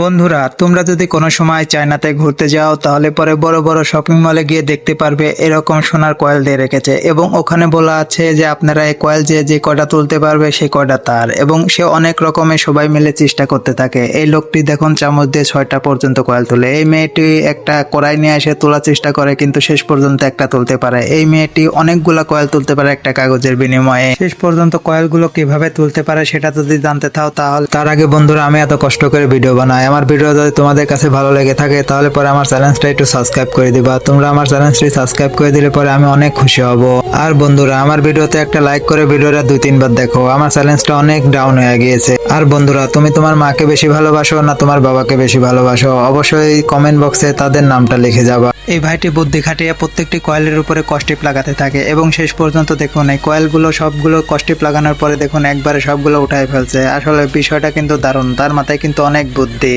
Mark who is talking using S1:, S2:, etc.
S1: বন্ধুরা, তোমরা যদি কোনো সময় চায়নাতে ঘুরতে যাও তাহলে পরে বড় বড় শপিং মলে গিয়ে দেখতে পারবে এরকম সোনার কয়েল দিয়ে রেখেছে এবং ওখানে বলা আছে যে আপনারা এই কয়েল যে কয়টা তুলতে পারবে সেই কয়টা তার, এবং সে অনেক রকমের সবাই মিলে চেষ্টা করতে থাকে। এই লোকটি দেখুন চামচ দিয়ে 6টা পর্যন্ত কয়েল তোলে। এই মেয়েটি একটা কড়াই নিয়ে এসে তোলার চেষ্টা করে কিন্তু শেষ পর্যন্ত একটা তুলতে পারে। এই মেয়েটি অনেকগুলা কয়েল তুলতে পারে একটা কাগজের বিনিময়ে। শেষ পর্যন্ত কয়েলগুলো কিভাবে তুলতে পারে সেটা যদি জানতে চাও তাহলে তার আগে বন্ধুরা, আমি এত কষ্ট করে ভিডিও বানাই, আমার ভিডিও যদি তোমাদের কাছে ভালো লেগে থাকে তাহলে পরে আমার চ্যানেলটা একটু সাবস্ক্রাইব করে দিবা। তোমরা আমার চ্যানেলটি সাবস্ক্রাইব করে দিলে পরে আমি অনেক খুশি হব। আর বন্ধুরা, আমার ভিডিওতে একটা লাইক করে ভিডিওটা 2-3 বার দেখো, আমার চ্যানেলটা অনেক ডাউন হয়ে গিয়েছে। আর বন্ধুরা, তুমি তোমার মাকে বেশি ভালোবাসো না তোমার বাবাকে বেশি ভালোবাসো? অবশ্যই কমেন্ট বক্সে তাদের নামটা লিখে যাবা। এই ভাইটি বুদ্ধি খাটিয়ে প্রত্যেকটি কয়েলের উপরে কস্টিপ লাগাতে থাকে এবং শেষ পর্যন্ত দেখুন এই কয়েলগুলো সবগুলো কস্টিপ লাগানোর পরে দেখুন একবারে সবগুলো উঠায় ফেলছে। আসলে বিষয়টা কিন্তু দারুণ, তার মাথায় কিন্তু অনেক বুদ্ধি।